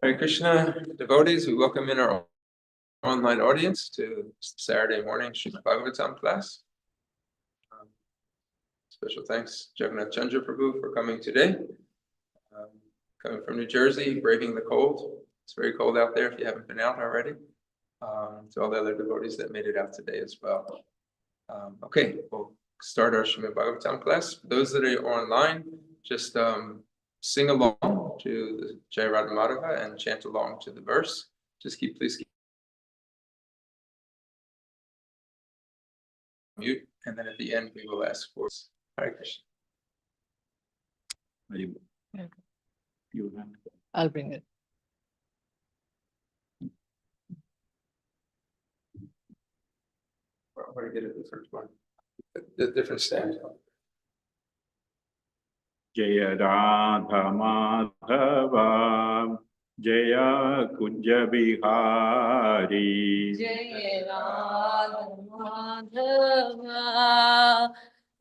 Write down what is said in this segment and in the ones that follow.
Hare Krishna, devotees, we welcome in our online audience to Saturday morning Srimad Bhagavatam class. Special thanks, Jagannath Chandra Prabhu, for coming today. Coming from New Jersey, braving the cold. It's very cold out there if you haven't been out already. To all the other devotees that made it out today as well. Okay, we'll start our Srimad Bhagavatam class. For those that are online, just sing along to the Jai Radha Madhava and chant along to the verse. Please keep mute, and then at the end we will ask for Hare Krishna. I'll bring it. Where to get it the first one? The different stand. Jaya Radha Madhava, Jaya Kunja Bihari. Jaya Radha Madhava,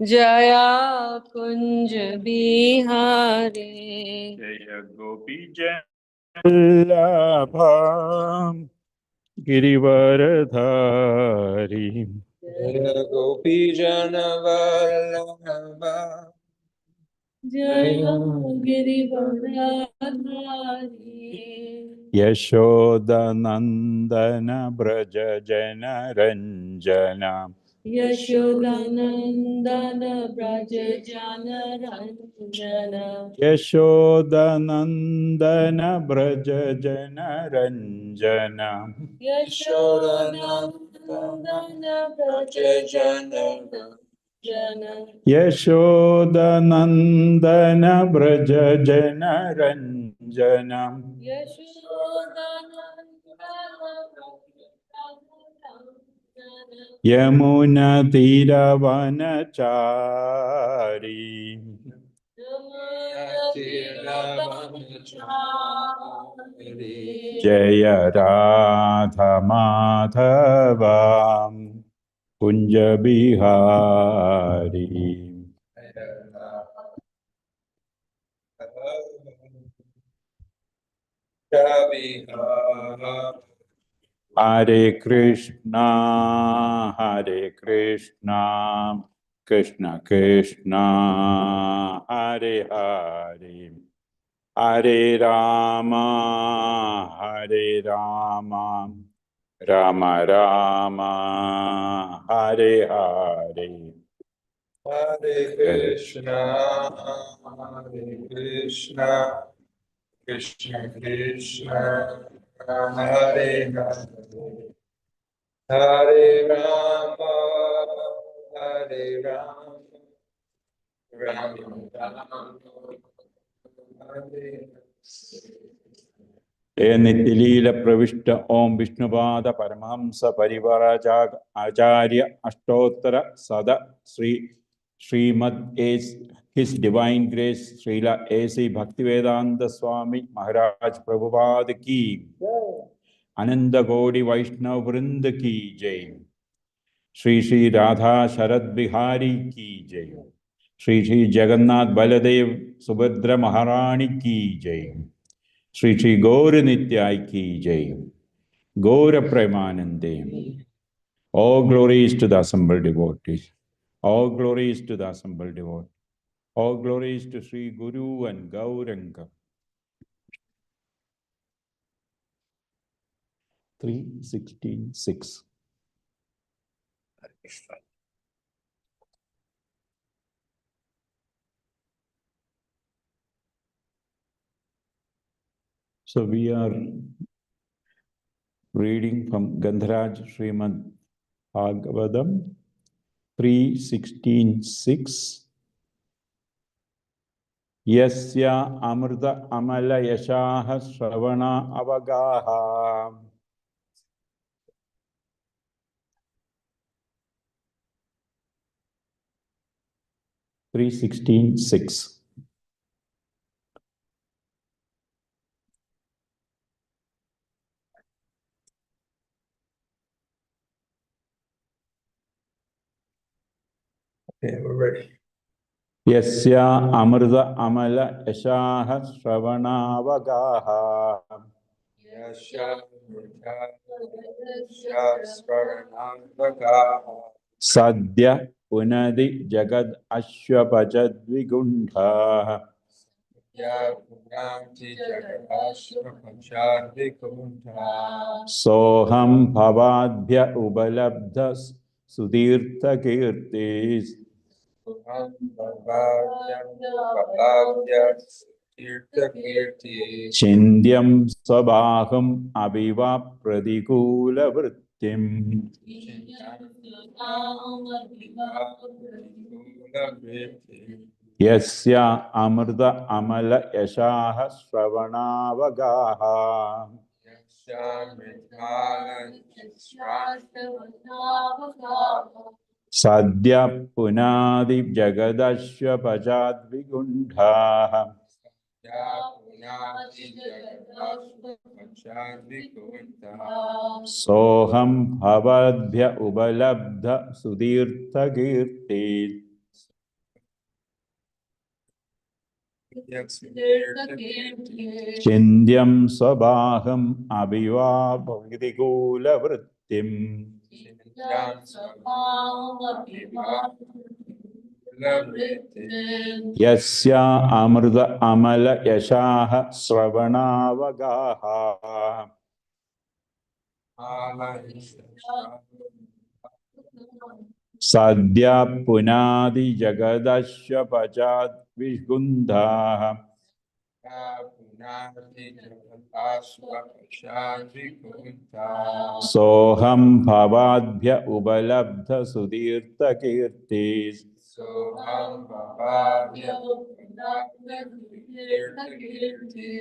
Jaya Kunja Bihari. Jaya Gopi Vallabha, Girivaradhari. Jaya Gopi Jana Vallabha, Jaya Girivaradhari. Yashodanandana Braja Jana Ranjana. Yashodanandana Braja Jana Ranjana. Yashodanandana Braja Jana Ranjana. Yashodanandana Braja Jana Ranjana. Yashodanandana Braja Jana Ranjana. Yamuna Tiravanachari. Jaya Radha Madhava, Kunja Bihari. Hare Krishna, Hare Krishna, Krishna Krishna, Hare Hare, Hare Rama, Hare Rama, Rama Rama, Hare Hare. Hare Krishna, Hare Krishna, Krishna Krishna, Hare Hare, Hare Rama, Hare Rama, Rama Rama, Hare Nitilila Pravishta Om Vishnupad Paramahamsa Parivarajag Acharya Ashtottara Sada Srimad His Divine Grace Srila A.C. Bhaktivedanta Swami Maharaj Prabhupada Ki Ananda Gaudi Vaishnav Vrinda Ki Jai. Shri Shri Radha Sharad Bihari Ki Jai. Shri Shri Jagannath Baladev Subhadra Maharani Ki Jai. Shri Shri Gaura Nityai Ki Jai. Gaura Premanande. All glories to the assembled devotees. All glories to the assembled devotees. All glories to Sri Guru and Gauranga. 3:16:6. So we are reading from Gandharaj Srimad Bhagavatam 3:16:6. Yasya amrita amala yashaha shravana avagaha. Three 16:6. Okay, we're ready. Yasya amrita amala yashaha shravana avagaha. Sadhya punadi jagad ashwapajadvigundha. Soham bhavadbhya ubalabdhas sudirtha kirtis. Chindyam svabhaham aviva pratikula vrittim. Yasya amrta amala yashaha shravanavagaha. Sadhya punadi jagadashya pajadvigundha. Soham bhavadbhya ubalabdha sudirtha kirti. Chindyam svabhaham aviva pratikula vrittim. Yasya amrta amala yashaha shravanavagaha. Sadhya punadi jagadashya pajad vishgundha. Soham bhavadbhya ubalabdha sudirtha kirtis.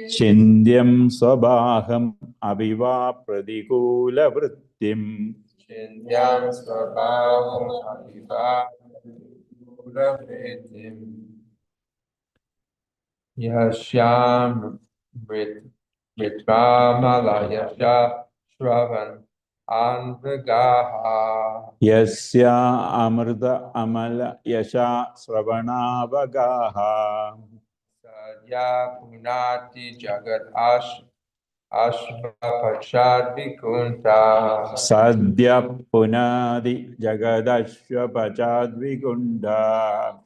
Chindyam svabhaham aviva pratikula vrittim. Yashyam Ritvamalayasha Shravan Anvagaha. Yasya amrta amala yasha shravanavagaha. Sadhya Punati Jagat Ashvapachad Vikunta. Sadhya punadi jagadashya pachadvigundha.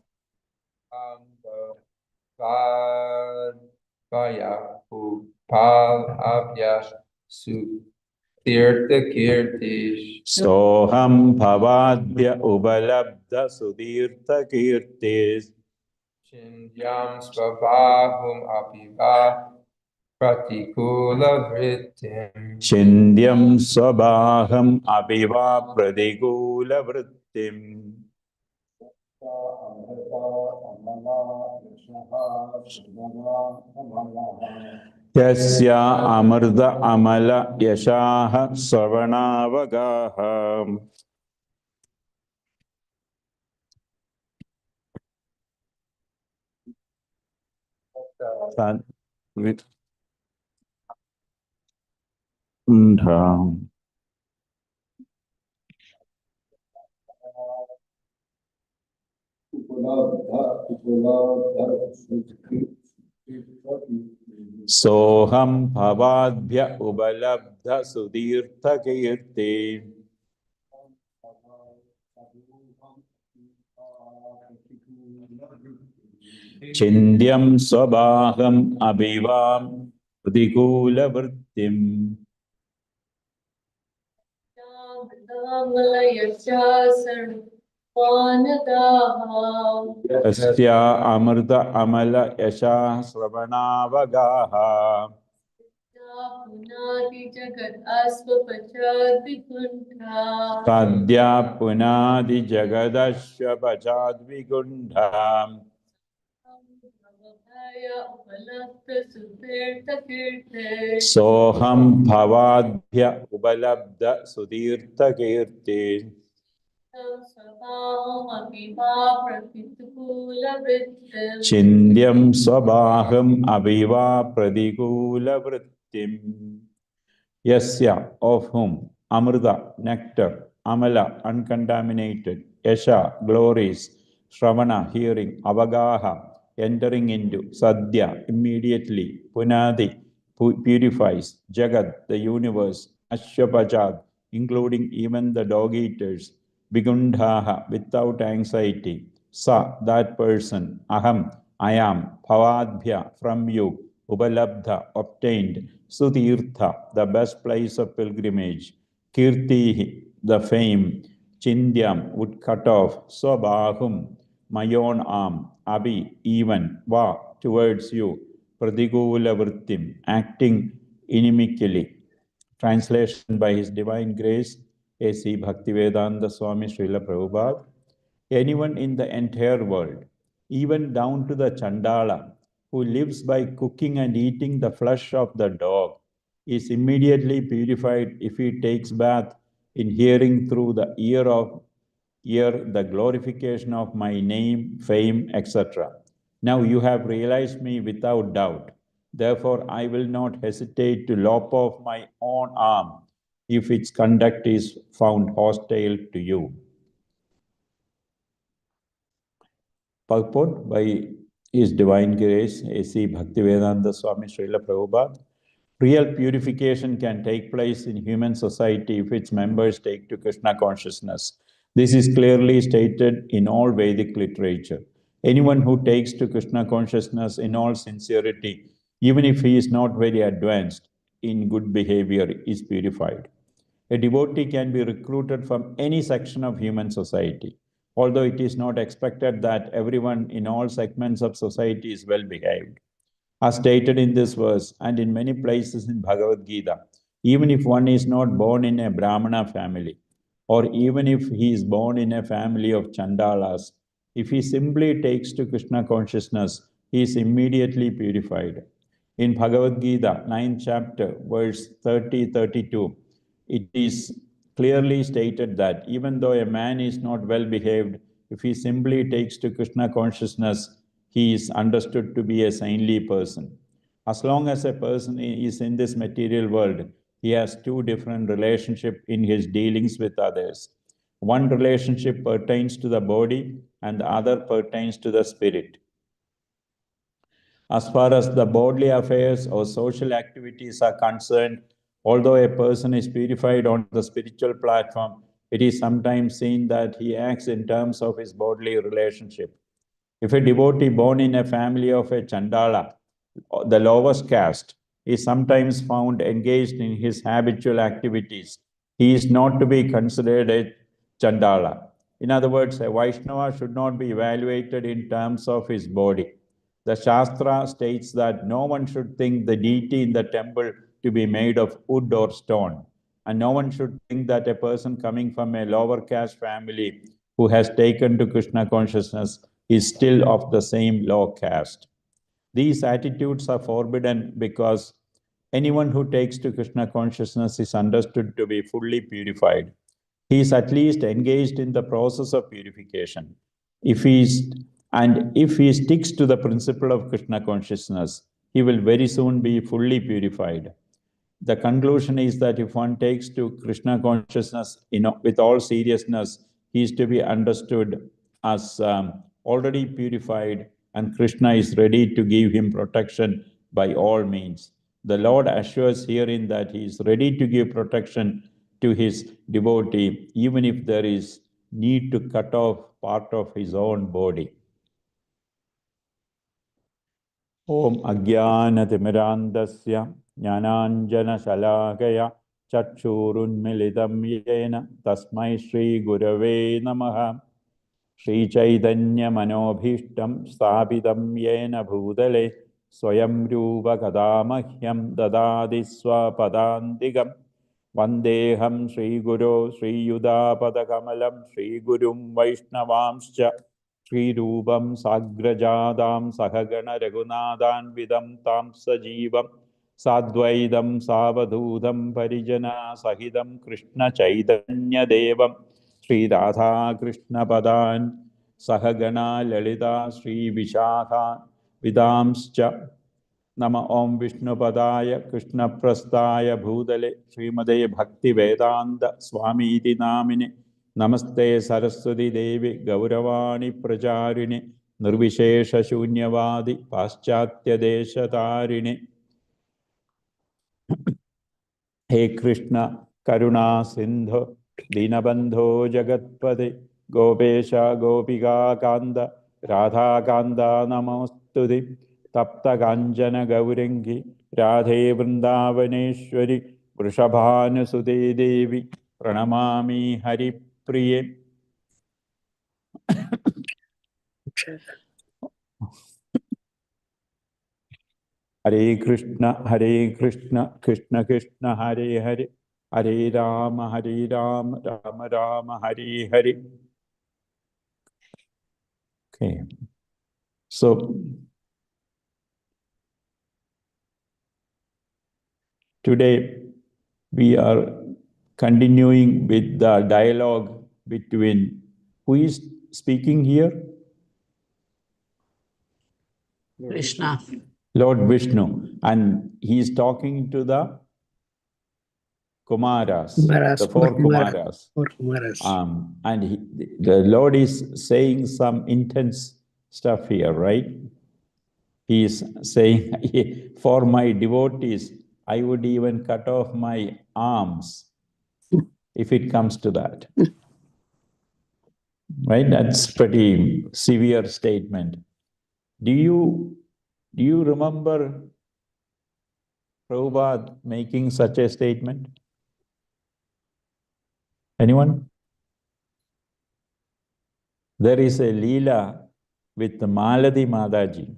Vaya Upal Abya Tirtha Kirtish. Soham bhavadbhya ubalabdha sudirtha kirtis. Chindyam Svabhahum Apiva Pratikula Vrittim. Chindyam svabhaham apiva pratikula vrittim. Yasya amrta amala yashaha shravanavagaha. Soham bhavadbhya ubalabdha sudirtha kirti. Chindyam svabhaham abivam pratikula vrittim. Yasya amrta amala yasha shravanavagaha. Sadhya punadi jagadashya pachadvigundha. Soham bhavadbhya ubalabdha sudirtha kirti. Chindyam svabhaham aviva pratikula vrittim. Yasya, of whom, amrta, nectar, amala, uncontaminated, yasha, glories, shravana, hearing, avagaha, entering into, sadhya, immediately, punadi, purifies, Jagat, the universe, Ashwapajad, including even the dog eaters, Vigundhaha, without anxiety, Sa, that person, Aham, I am, Bhavadbhya, from you, Upalabdha, obtained, Sutirtha, the best place of pilgrimage, Kirtihi, the fame, Chindyam, would cut off, Swabahum, my own arm, Abhi, even, Va, towards you, Pradigula Vrittim, acting inimically. Translation by His Divine Grace, A.C. Bhaktivedanta Swami Srila Prabhupada. Anyone in the entire world, even down to the Chandala, who lives by cooking and eating the flesh of the dog, is immediately purified if he takes bath in hearing through the ear the glorification of my name, fame, etc. Now you have realized me without doubt. Therefore, I will not hesitate to lop off my own arm if its conduct is found hostile to you. Purport by His Divine Grace, A.C. Bhaktivedanta Swami Srila Prabhupada. Real purification can take place in human society if its members take to Krishna consciousness. This is clearly stated in all Vedic literature. Anyone who takes to Krishna consciousness in all sincerity, even if he is not very advanced in good behavior, is purified. A devotee can be recruited from any section of human society, although it is not expected that everyone in all segments of society is well behaved. As stated in this verse and in many places in Bhagavad Gita, even if one is not born in a Brahmana family, or even if he is born in a family of Chandalas, if he simply takes to Krishna consciousness, he is immediately purified. In Bhagavad Gita, 9th chapter, verse 30-32, it is clearly stated that even though a man is not well behaved, if he simply takes to Krishna consciousness, he is understood to be a saintly person. As long as a person is in this material world, he has two different relationships in his dealings with others. One relationship pertains to the body and the other pertains to the spirit. As far as the bodily affairs or social activities are concerned, although a person is purified on the spiritual platform, it is sometimes seen that he acts in terms of his bodily relationship. If a devotee born in a family of a Chandala, the lowest caste, is sometimes found engaged in his habitual activities, he is not to be considered a Chandala. In other words, a Vaishnava should not be evaluated in terms of his body. The Shastra states that no one should think the deity in the temple to be made of wood or stone. And no one should think that a person coming from a lower caste family who has taken to Krishna consciousness is still of the same low caste. These attitudes are forbidden because anyone who takes to Krishna consciousness is understood to be fully purified. He is at least engaged in the process of purification. If he sticks to the principle of Krishna consciousness, he will very soon be fully purified. The conclusion is that if one takes to Krishna consciousness with all seriousness, he is to be understood as already purified, and Krishna is ready to give him protection by all means. The Lord assures herein that he is ready to give protection to his devotee, even if there is need to cut off part of his own body. Om Ajnanatimirandasya Jnananjana Shalakaya Chakshurunmilitam Yena Tasmai Shri Gurave Namaha. Shri Chaitanya Manobhishtam Sthapitam Yena Bhutale Swayam Rupa Kadamahyam Dadadi Swapadantigam Vandeham Shri Guru Shri Yudapada Kamalam Shri Gurum Vaishnavamscha Shri Rupam Sagrajadam Sahagana Raghunathan Vidam Tam Sajivam Sadvaidam Savadhudam Parijana Sahidam Krishna Chaitanya Devam Shri Radha Krishna Padan Sahagana Lalita Shri Vishakha Vidamscha Nama Om Vishnu Padaya Krishna Prastaya Bhudale Srimade Bhakti Vedanta Swami Iti Namine Namaste Saraswati Devi Gauravani Pracharini Nirvishesha Shunyavadi Paschatya Desha Tarini. He Krishna, Karuna Sindhu, Dinabandho Jagatpade, Gopesha Gopika Kanda, Radha Kanda Namostudi, Tapta Ganjana Gaurangi, Radhe Vrindavaneshwari, Vrishabhanu Sute Devi, Pranamami Hari Priye. Hare Krishna, Krishna Krishna, Hare Hare, Hare Rama, Rama Rama, Hare Hare. Okay, so today we are continuing with the dialogue between who is speaking here? Krishna. Lord Vishnu, and he is talking to the Kumaras, the four Kumaras. Four Kumaras. And the Lord is saying some intense stuff here, right? He is saying, for my devotees, I would even cut off my arms if it comes to that. Right? That's pretty severe statement. Do you remember Prabhupada making such a statement? Anyone? There is a Leela with Maladi Mataji.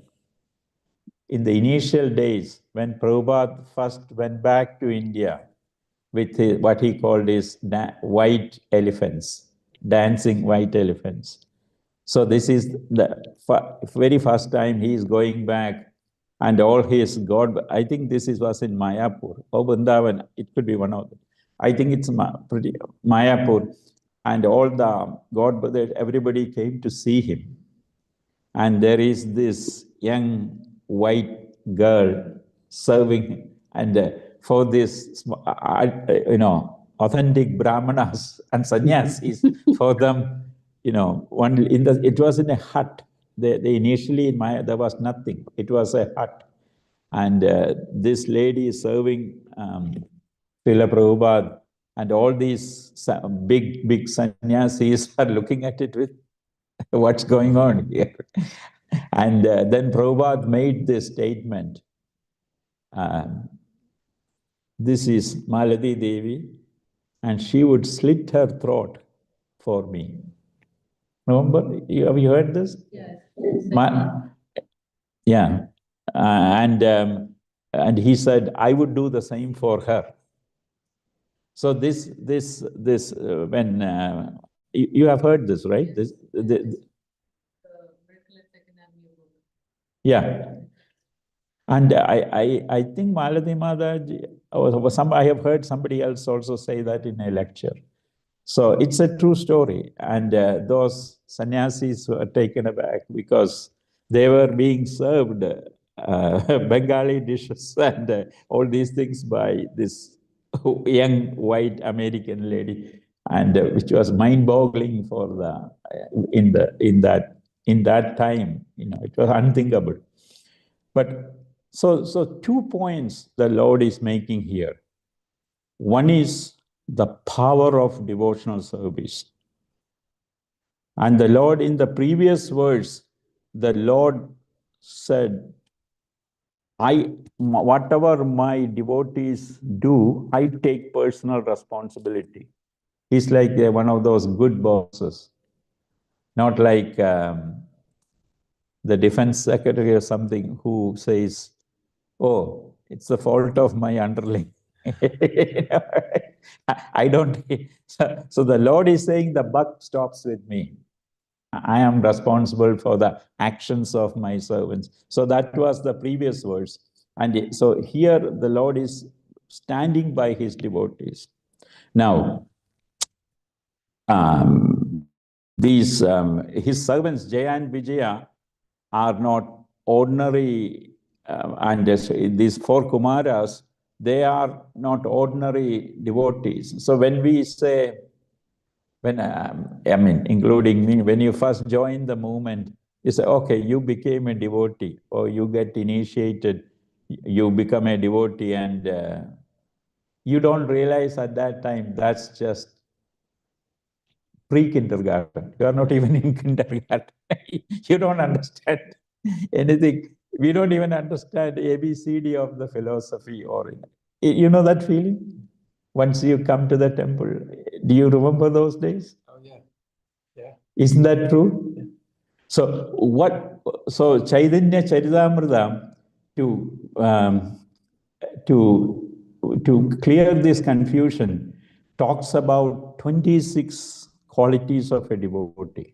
In the initial days, when Prabhupada first went back to India with what he called his white elephants, dancing white elephants. So this is the very first time he is going back, and all his God, I think this was in Mayapur, or Vrindavan, it could be one of them. I think it's pretty Mayapur, and all the God brothers, everybody came to see him. And there is this young white girl serving him. And for this, authentic brahmanas and sannyasis, for them, it was in a hut. They initially in Maya, there was nothing. It was a hut. And this lady is serving Srila Prabhupada, and all these big sannyasis are looking at it with, what's going on here? And then Prabhupada made this statement. This is Maladi Devi, and she would slit her throat for me. Remember? Have you heard this? Yes. Yeah. And he said, I would do the same for her. So this when you have heard this, right? Yeah. And I think Maladi Mataji, I have heard somebody else also say that in a lecture. So it's a true story. And those sannyasis were taken aback because they were being served Bengali dishes and all these things by this young white American lady, and which was mind-boggling for in that time. It was unthinkable. But so 2 points the Lord is making here. One is the power of devotional service. And the Lord, in the previous verse, the Lord said, whatever my devotees do, I take personal responsibility. He's like one of those good bosses, not like the defense secretary or something who says, oh, it's the fault of my underling. I don't. So the Lord is saying the buck stops with me. I am responsible for the actions of my servants. So that was the previous verse. And so here the Lord is standing by his devotees. Now, his servants, Jaya and Vijaya, are not ordinary, and these 4 Kumaras, they are not ordinary devotees. So when we say, including me, when you first join the movement, you say, okay, you became a devotee, or you get initiated, you become a devotee, and You don't realize at that time that's just pre-kindergarten. You are not even in kindergarten. You don't understand anything. We don't even understand ABCD of the philosophy or you know that feeling? Once you come to the temple, do you remember those days? Oh, yeah. Yeah. Isn't that true? Yeah. So Chaitanya Charitamrita um, to to clear this confusion talks about 26 qualities of a devotee.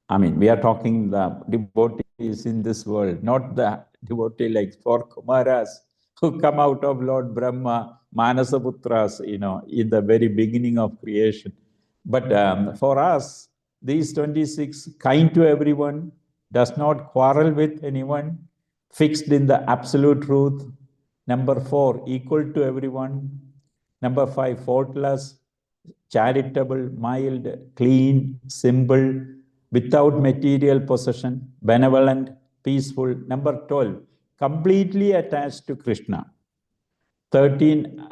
I mean, we are talking the devotees in this world, not the devotee like four Kumaras who come out of Lord Brahma, Manasaputras, in the very beginning of creation. But for us, these 26, kind to everyone, does not quarrel with anyone, fixed in the absolute truth. Number 4, equal to everyone. Number 5, faultless, charitable, mild, clean, simple, without material possession, benevolent, peaceful. Number 12, completely attached to Krishna. 13,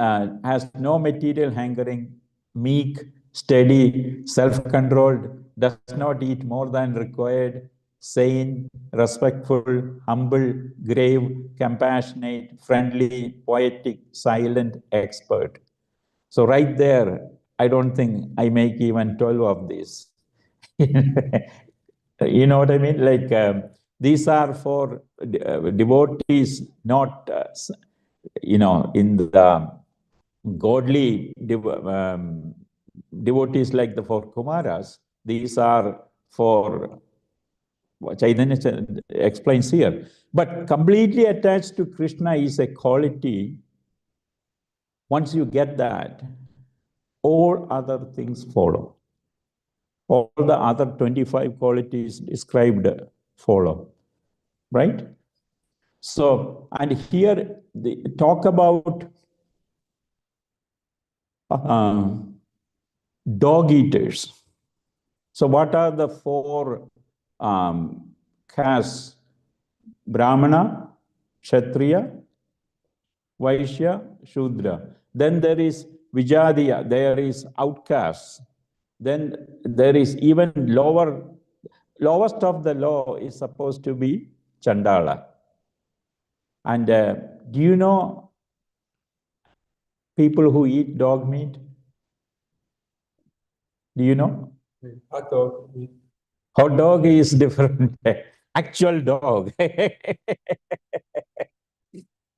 has no material hankering, meek, steady, self-controlled, does not eat more than required, sane, respectful, humble, grave, compassionate, friendly, poetic, silent, expert. So right there, I don't think I make even 12 of these. You know what I mean? Like these are for devotees, not, in the godly devotees like the four Kumaras. These are for what Chaitanya explains here. But completely attached to Krishna is a quality. Once you get that, all other things follow. All the other 25 qualities described follow, right? So, and here they talk about dog eaters. So, what are the four castes? Brahmana, Kshatriya, Vaishya, Shudra. Then there is Vijadiya, there is outcasts. Then there is even lowest of the law is supposed to be Chandala. And do you know people who eat dog meat? Do you know? Hot dog. Hot dog is different. Actual dog.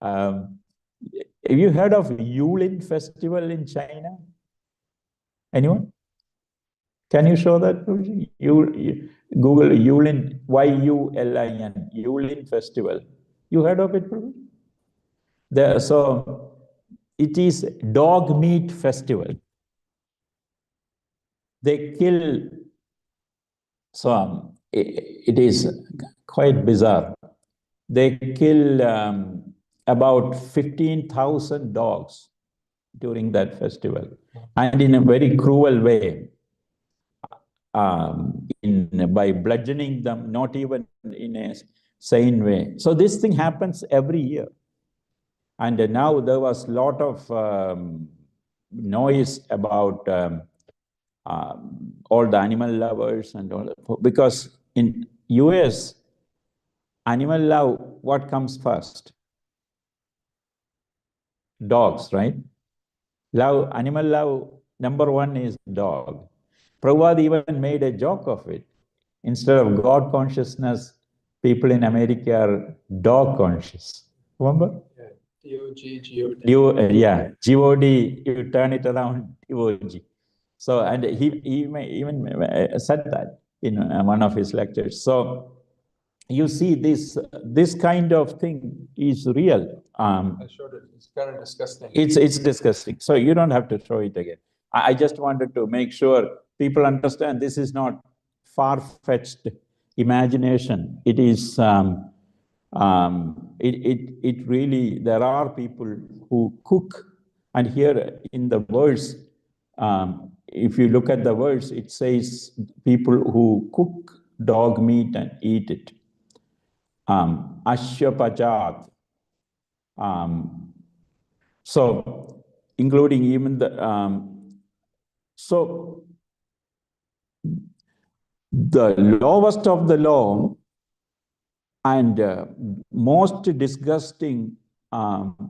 Have you heard of Yulin festival in China? Anyone? Can you show that? You Google Yulin, Yulin, Yulin festival. You heard of it, Prabhu? So it is dog meat festival. They kill, so it is quite bizarre. They kill about 15,000 dogs during that festival, and in a very cruel way, by bludgeoning them, not even in a sane way. So this thing happens every year. And now there was a lot of noise about all the animal lovers and all, because in US, animal love, what comes first? Dogs, right? Animal love, number one is dog. Prabhupada even made a joke of it. Instead of God consciousness, people in America are dog conscious. Remember? Yeah. D-O-G, G-O-D. Yeah, G-O-D, you turn it around, D-O-G. So, and he even said that in one of his lectures. So, you see, this kind of thing is real. I showed it. It's kind of disgusting. It's disgusting. So you don't have to show it again. I just wanted to make sure people understand this is not far-fetched imagination. It is it really, there are people who cook, and here in the verse, if you look at the verse, it says people who cook dog meat and eat it. Ashya Pajat. So, including even so the lowest of the low and most disgusting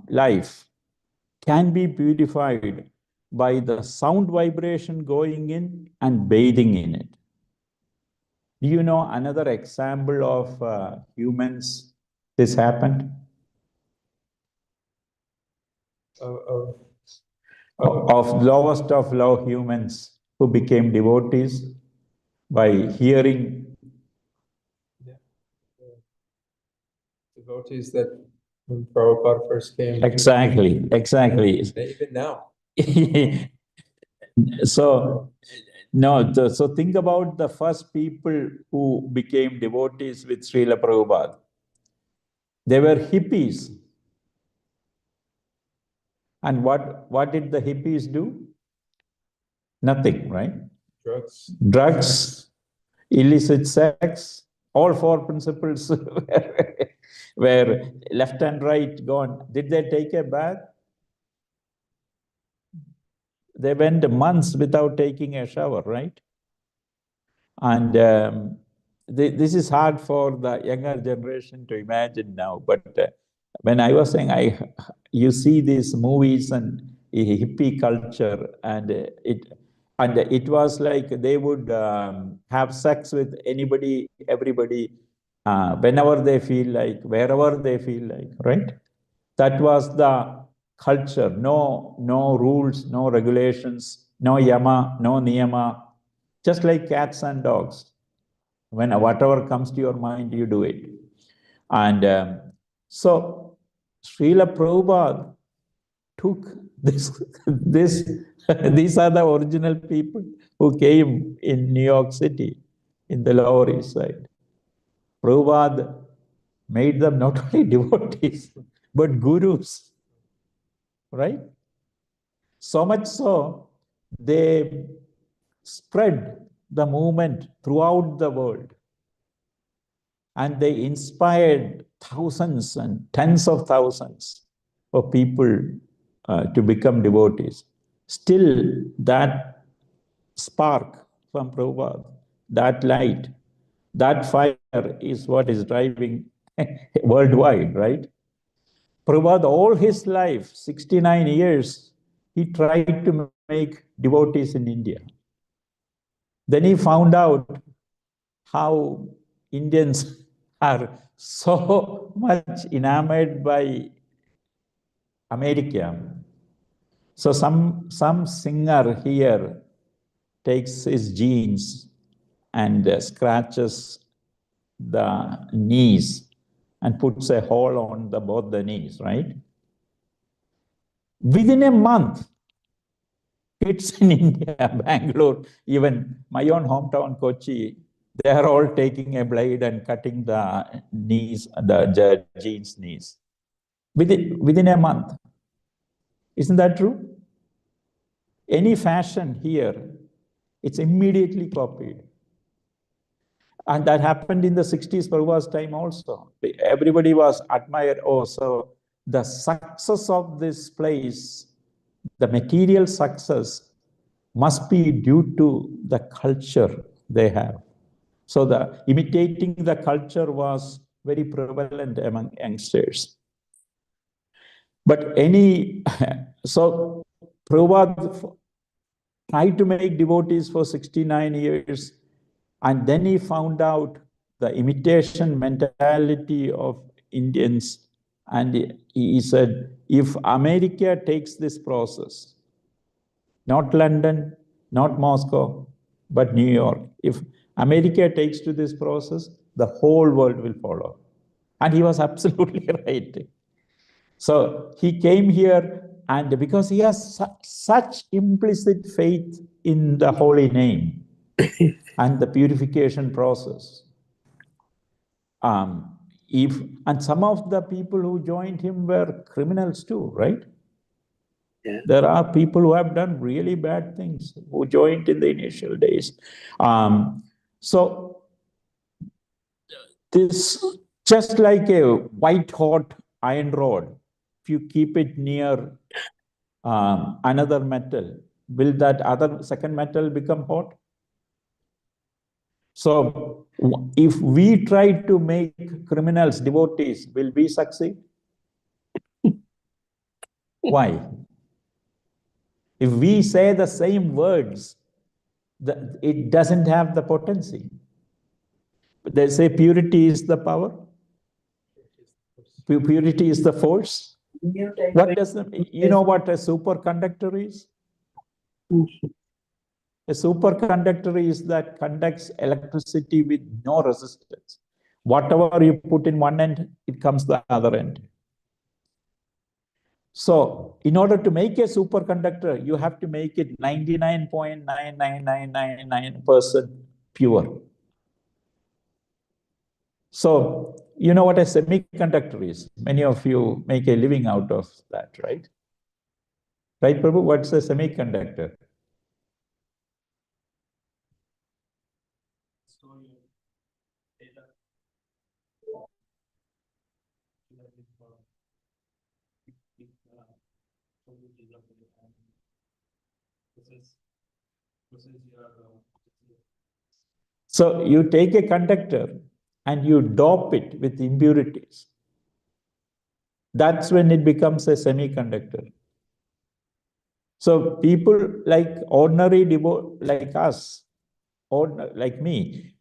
life can be purified by the sound vibration going in and bathing in it. Do you know another example of humans this happened? Of lowest of low humans who became devotees by hearing. Devotees that when Prabhupada first came. Exactly. Even now. So, no, so think about the first people who became devotees with Srila Prabhupada. They were hippies. And what did the hippies do? Nothing, right? Drugs, illicit sex, all four principles were left and right gone. Did they take a bath? They went months without taking a shower, right? And this is hard for the younger generation to imagine now. But when I was saying, you see these movies and hippie culture, and it was like they would have sex with anybody, everybody, whenever they feel like, wherever they feel like, right? That was the culture. No rules, no regulations, no yama, no niyama, just like cats and dogs. When whatever comes to your mind, you do it. And so Srila Prabhupada took this these are the original people who came in New York City, in the Lower East Side. Prabhupada made them not only devotees, but gurus, right? So much so, they spread the movement throughout the world. And they inspired thousands and tens of thousands of people to become devotees. Still, that spark from Prabhupada, that light, that fire is what is driving worldwide, right? Prabhupada, all his life, 69 years, he tried to make devotees in India. Then he found out how Indians are so much enamored by America. So some singer here takes his jeans and scratches the knees and puts a hole on both the knees, right? Within a month, kids in India, Bangalore, even my own hometown, Kochi, they are all taking a blade and cutting the knees, the jeans knees. Within a month. Isn't that true? Any fashion here, it's immediately copied. And that happened in the 60s, Prabhupada's time also. Everybody was admired. Oh, so the success of this place, the material success, must be due to the culture they have. So the imitating the culture was very prevalent among youngsters. But so Prabhupada tried to make devotees for 69 years, and then he found out the imitation mentality of Indians, and he said, if America takes this process, not London, not Moscow, but New York, if America takes to this process, the whole world will follow. And he was absolutely right. So he came here, and because he has such implicit faith in the holy name and the purification process, and some of the people who joined him were criminals too, right? Yeah. There are people who have done really bad things who joined in the initial days. So this, just like a white hot iron rod, if you keep it near another metal, will that other second metal become hot? So if we try to make criminals devotees, will we succeed? Why? If we say the same words, it doesn't have the potency. They say purity is the power. Purity is the force. What does you know what a superconductor is? A superconductor is that conducts electricity with no resistance. Whatever you put in one end, it comes the other end. So in order to make a superconductor, you have to make it 99.99999% pure. So you know what a semiconductor is. Many of you make a living out of that, right? Right, Prabhu? What's a semiconductor? So you take a conductor and you dope it with impurities. That's when it becomes a semiconductor. So people like ordinary like us, or like me,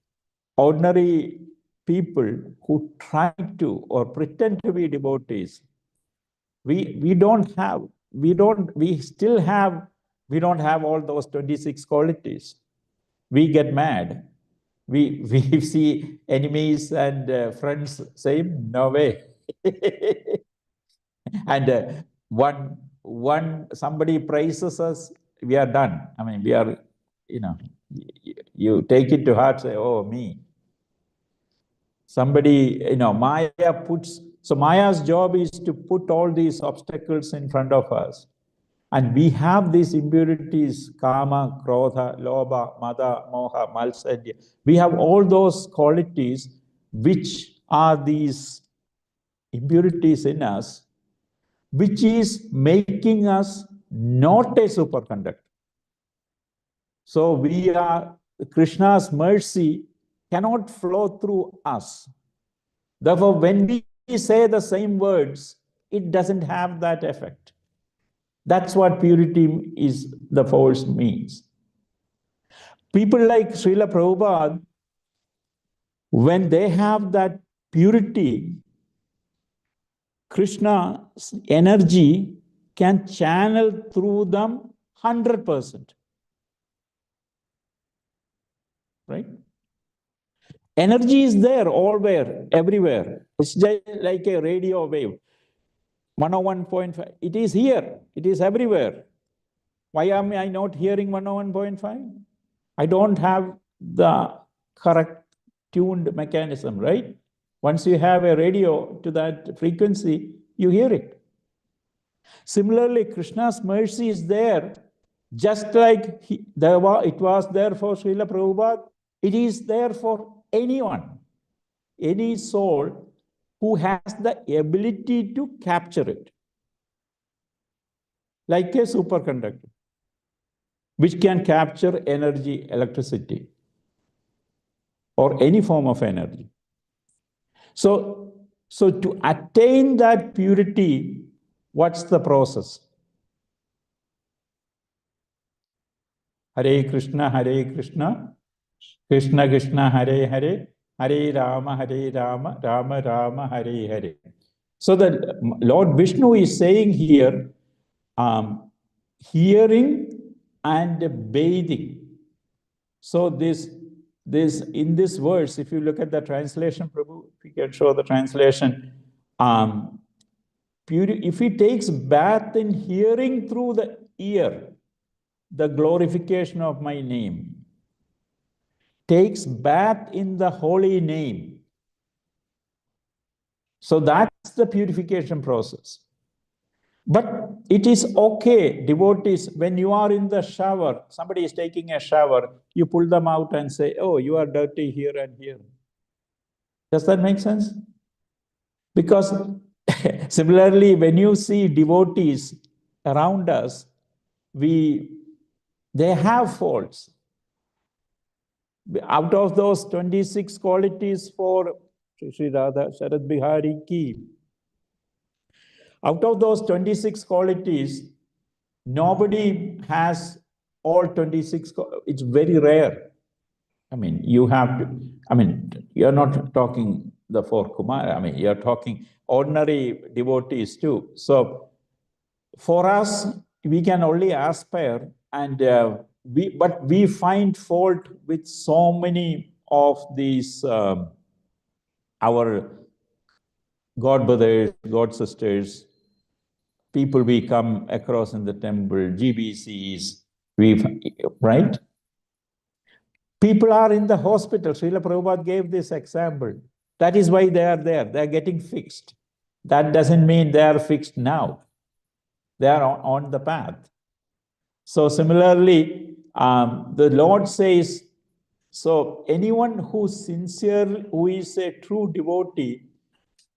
ordinary people who try to or pretend to be devotees, we don't have all those 26 qualities. We get mad. We see enemies and friends saying, no way. And somebody praises us, we are done. I mean, we are, you take it to heart, say, oh, me. Somebody, Maya's job is to put all these obstacles in front of us. And we have these impurities, kama, krodha, lobha, mada, moha, malsadya. We have all those qualities which are these impurities in us, which is making us not a superconductor. So Krishna's mercy cannot flow through us. Therefore, when we say the same words, it doesn't have that effect. That's what purity is, the force means. People like Srila Prabhupada, when they have that purity, Krishna's energy can channel through them 100%. Right? Energy is there, everywhere. It's just like a radio wave. 101.5. It is here. It is everywhere. Why am I not hearing 101.5? I don't have the correct tuned mechanism, right? Once you have a radio to that frequency, you hear it. Similarly, Krishna's mercy is there, just like it was there for Srila Prabhupada. It is there for anyone, any soul who has the ability to capture it, like a superconductor, which can capture energy, electricity, or any form of energy. So to attain that purity, what's the process? Hare Krishna, Krishna Krishna, Hare Hare, Hare Rama, Rama Rama, Hare Hare. So the Lord Vishnu is saying here, hearing and bathing. So in this verse, if you look at the translation, Prabhu, if you can show the translation, if he takes bath in hearing through the ear, the glorification of my name, takes bath in the holy name. So that's the purification process. But it is okay, devotees, when you are in the shower, somebody is taking a shower, you pull them out and say, oh, you are dirty here and here. Does that make sense? Because Similarly, when you see devotees around us, they have faults. Out of those 26 qualities for Sri Radha Sharad Bihari Ki, out of those 26 qualities, nobody has all 26. It's very rare. I mean, you have to, I mean, you're not talking the four Kumar, I mean, you're talking ordinary devotees too. So for us, we can only aspire, and but we find fault with so many of these our God brothers, God sisters, people we come across in the temple, GBCs, right? People are in the hospital. Srila Prabhupada gave this example. That is why they are there. They are getting fixed. That doesn't mean they are fixed now. They are on the path. So similarly, the Lord says, so anyone who's sincere, who is a true devotee,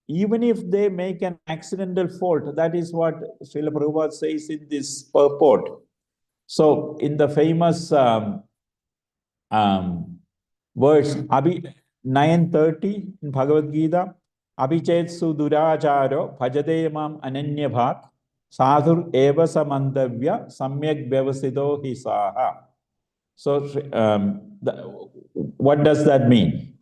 even if they make an accidental fault, that is what Srila Prabhupada says in this purport. So in the famous verse 9:30 in Bhagavad Gita, Abhichetsu duracharo bhajate mam ananya bhak sadhur eva samantavya samyak vyavasido hi saha. So what does that mean?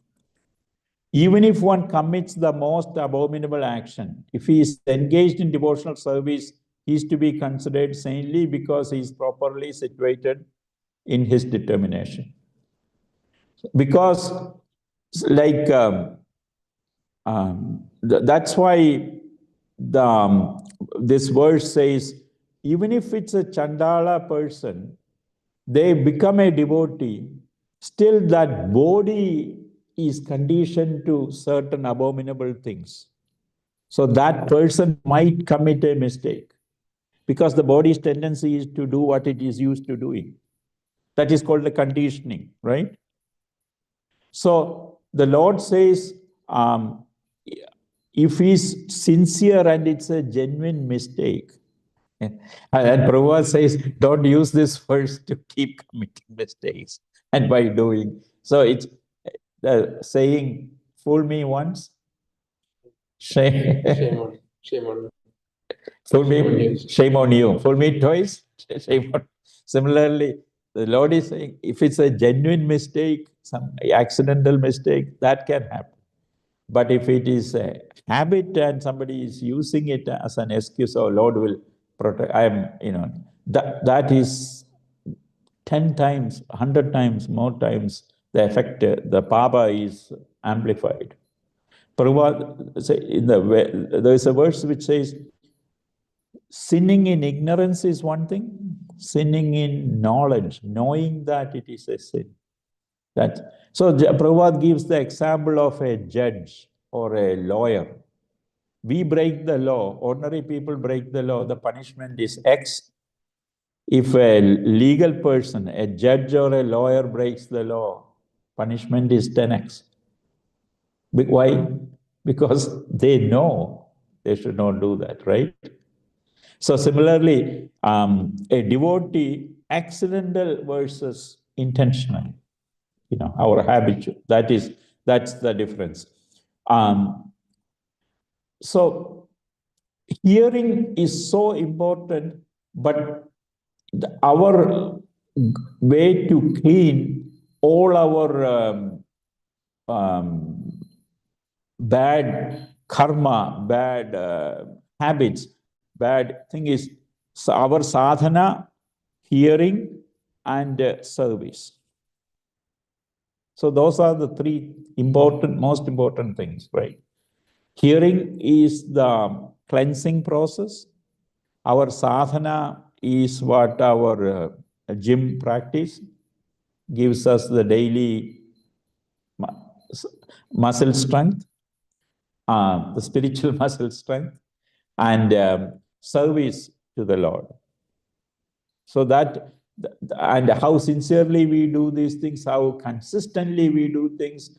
Even if one commits the most abominable action, if he is engaged in devotional service, he is to be considered saintly because he is properly situated in his determination. Because like that's why this verse says, even if it's a Chandala person, they become a devotee, still that body is conditioned to certain abominable things. So that person might commit a mistake because the body's tendency is to do what it is used to doing. That is called the conditioning, right? So the Lord says, if he's sincere and it's a genuine mistake, and Prabhupada says, don't use this verse to keep committing mistakes and by doing. So it's the saying, fool me once, shame Shame on fool me, shame on you. Fool me twice, shame on. Similarly, the Lord is saying, if it's a genuine mistake, some accidental mistake, that can happen. But if it is a habit and somebody is using it as an excuse, oh, Lord will protect, that is 10 times, 100 times, more times, the effect, the papa is amplified. Prabhupada, there is a verse which says, sinning in ignorance is one thing, sinning in knowledge, knowing that it is a sin. So Prabhupada gives the example of a judge or a lawyer. We break the law, ordinary people break the law, the punishment is X. If a legal person, a judge or a lawyer breaks the law, punishment is 10X. Why? Because they know they should not do that, right? So similarly, a devotee, accidental versus intentional, our habitual, that's the difference. So hearing is so important, but our way to clean all our bad karma, bad habits, bad thing is our sadhana, hearing, and service. So those are the three most important things, right? Hearing is the cleansing process. Our sadhana is what our gym practice gives us the daily muscle strength, the spiritual muscle strength, and service to the Lord. So that, and how sincerely we do these things, how consistently we do things,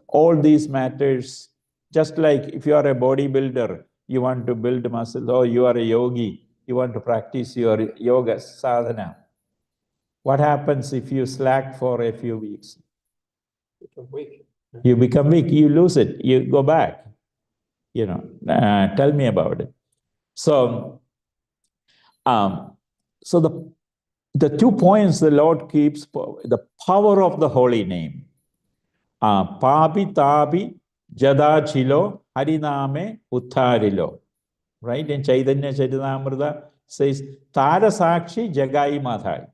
all these matters Just like if you are a bodybuilder, you want to build muscle, or you are a yogi, you want to practice your yoga sadhana. What happens if you slack for a few weeks? You become weak, you lose it, you go back. Tell me about it. So, so the 2 points the Lord keeps, the power of the holy name. Papi tabi jada chilo hariname uttarilo. Right? In Chaitanya Charitamrita says, Tara Sakshi Jagai Mathai.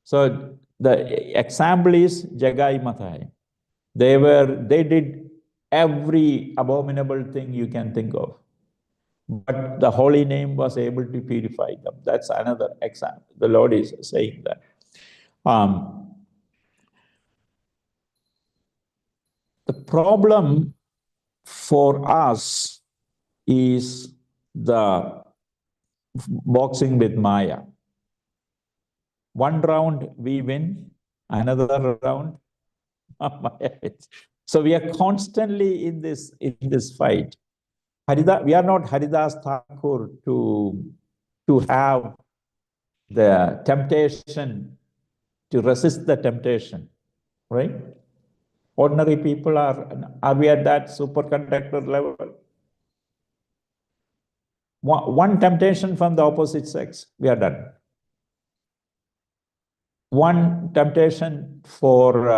So the example is Jagai Mathai. They did every abominable thing you can think of. But the holy name was able to purify them. That's another example. The Lord is saying that. The problem for us is the boxing with Maya. One round we win, another round Maya wins. So we are constantly in this fight. We are not Haridas Thakur to have the temptation, to resist the temptation, right? Ordinary people are we at that superconductor level? One temptation from the opposite sex, we are done. One temptation for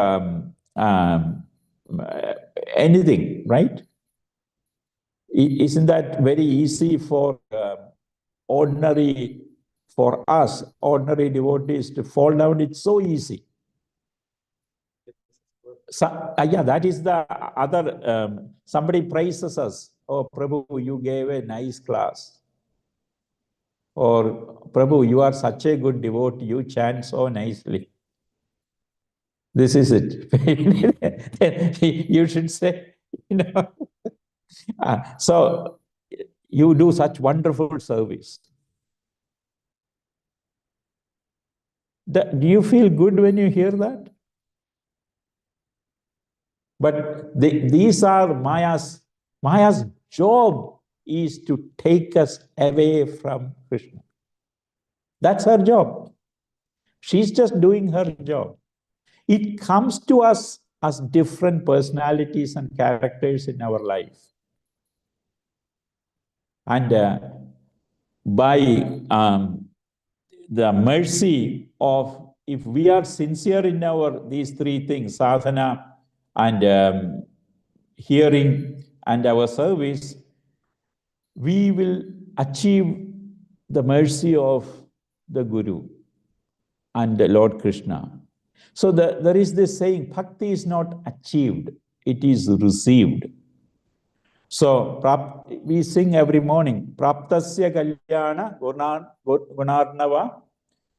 anything, right? Isn't that very easy for ordinary devotees to fall down? It's so easy. So, yeah, that is the other, somebody praises us. Oh, Prabhu, you gave a nice class. Or, Prabhu, you are such a good devotee, you chant so nicely. This is it. You should say, so you do such wonderful service. Do you feel good when you hear that? But these are Maya's job is to take us away from Krishna. That's her job. She's just doing her job. It comes to us as different personalities and characters in our life. And by the mercy of, if we are sincere in these three things, sadhana and hearing and our service, we will achieve the mercy of the Guru and the Lord Krishna. So there is this saying, bhakti is not achieved, it is received. So we sing every morning, Praptasya Kalyana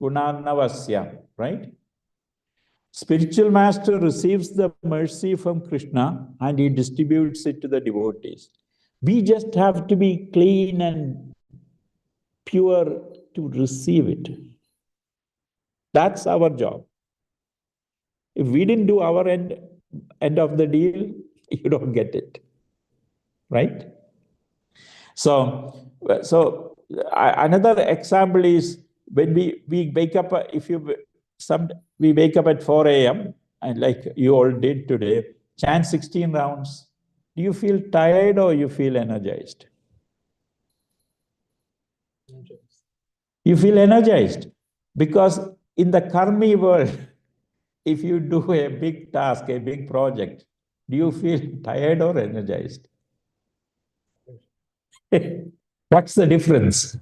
Gunarnavasya, right? Spiritual master receives the mercy from Krishna and he distributes it to the devotees. We just have to be clean and pure to receive it. That's our job. If we didn't do our end of the deal, you don't get it. Right? So another example is when we wake up, we wake up at 4 a.m. and like you all did today, chant 16 rounds. Do you feel tired or you feel energized? You feel energized because in the karmi world, if you do a big task, a big project, do you feel tired or energized? What's the difference?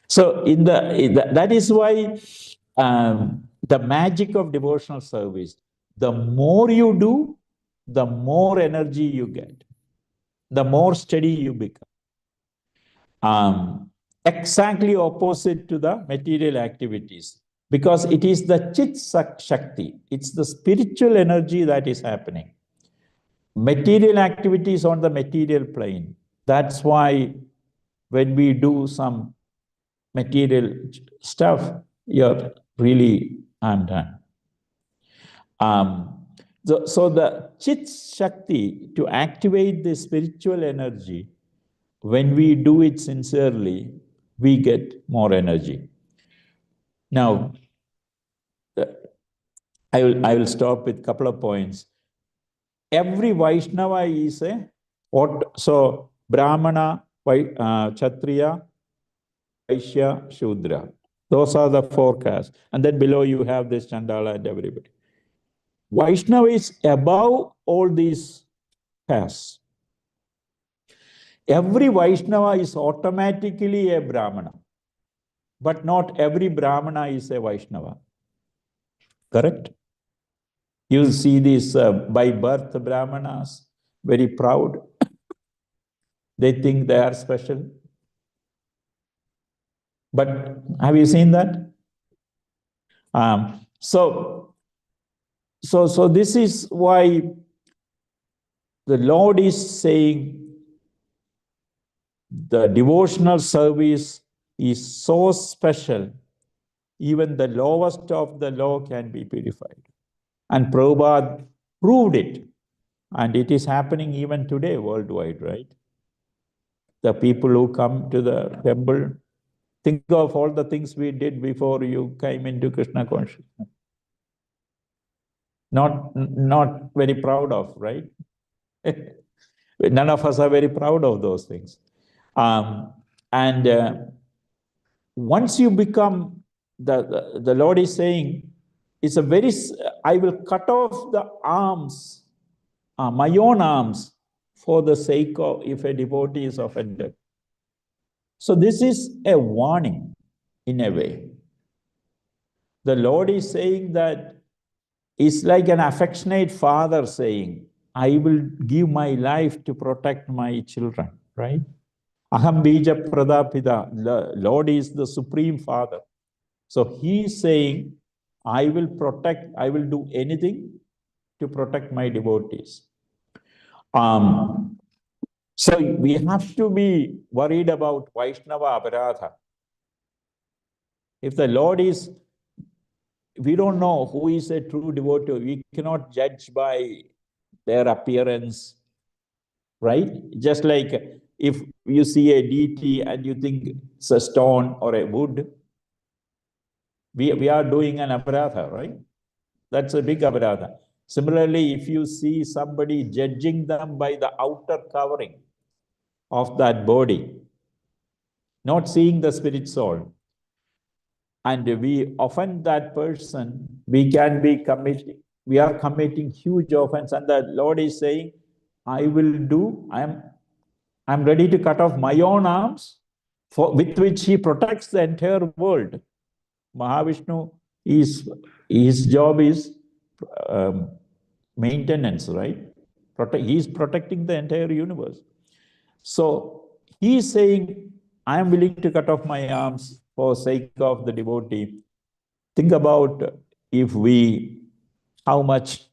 So that is why the magic of devotional service, the more you do, the more energy you get, the more steady you become. Exactly opposite to the material activities, because it is the Chit Shakti, it's the spiritual energy that is happening. Material activities on the material plane. That's why when we do some material stuff, you're really undone. So the Chit Shakti, to activate the spiritual energy, when we do it sincerely, we get more energy. Now, I will stop with a couple of points. Every Vaishnava is a what? So Brahmana, Kshatriya, Vaishya, Shudra. Those are the four castes. And then below you have this Chandala and everybody. Vaishnava is above all these castes. Every Vaishnava is automatically a Brahmana. But not every Brahmana is a Vaishnava. Correct? You see these by birth Brahmanas, very proud. They think they are special. But have you seen that? So this is why the Lord is saying the devotional service is so special. Even the lowest of the low can be purified. And Prabhupada proved it. And it is happening even today worldwide, right? The people who come to the temple, think of all the things we did before you came into Krishna consciousness. Not very proud of, right? None of us are very proud of those things. Once you become, the Lord is saying, it's a very, I will cut off the arms, my own arms, for the sake of if a devotee is offended. So this is a warning in a way. The Lord is saying that it's like an affectionate father saying, I will give my life to protect my children, right? Aham bija pradapida. The Lord is the supreme father. So he is saying, I will protect, I will do anything to protect my devotees. So we have to be worried about Vaishnava Aparadha. If the Lord is, we don't know who is a true devotee. We cannot judge by their appearance, right? Just like if you see a deity and you think it's a stone or a wood, we are doing an aparadha, right? That's a big aparadha. Similarly, if you see somebody judging them by the outer covering of that body, not seeing the spirit soul, and we offend that person, we are committing huge offense. And the Lord is saying, I'm ready to cut off my own arms with which he protects the entire world. Mahavishnu, his job is maintenance, right? He's protecting the entire universe. So he's saying, I am willing to cut off my arms for sake of the devotee. Think about how much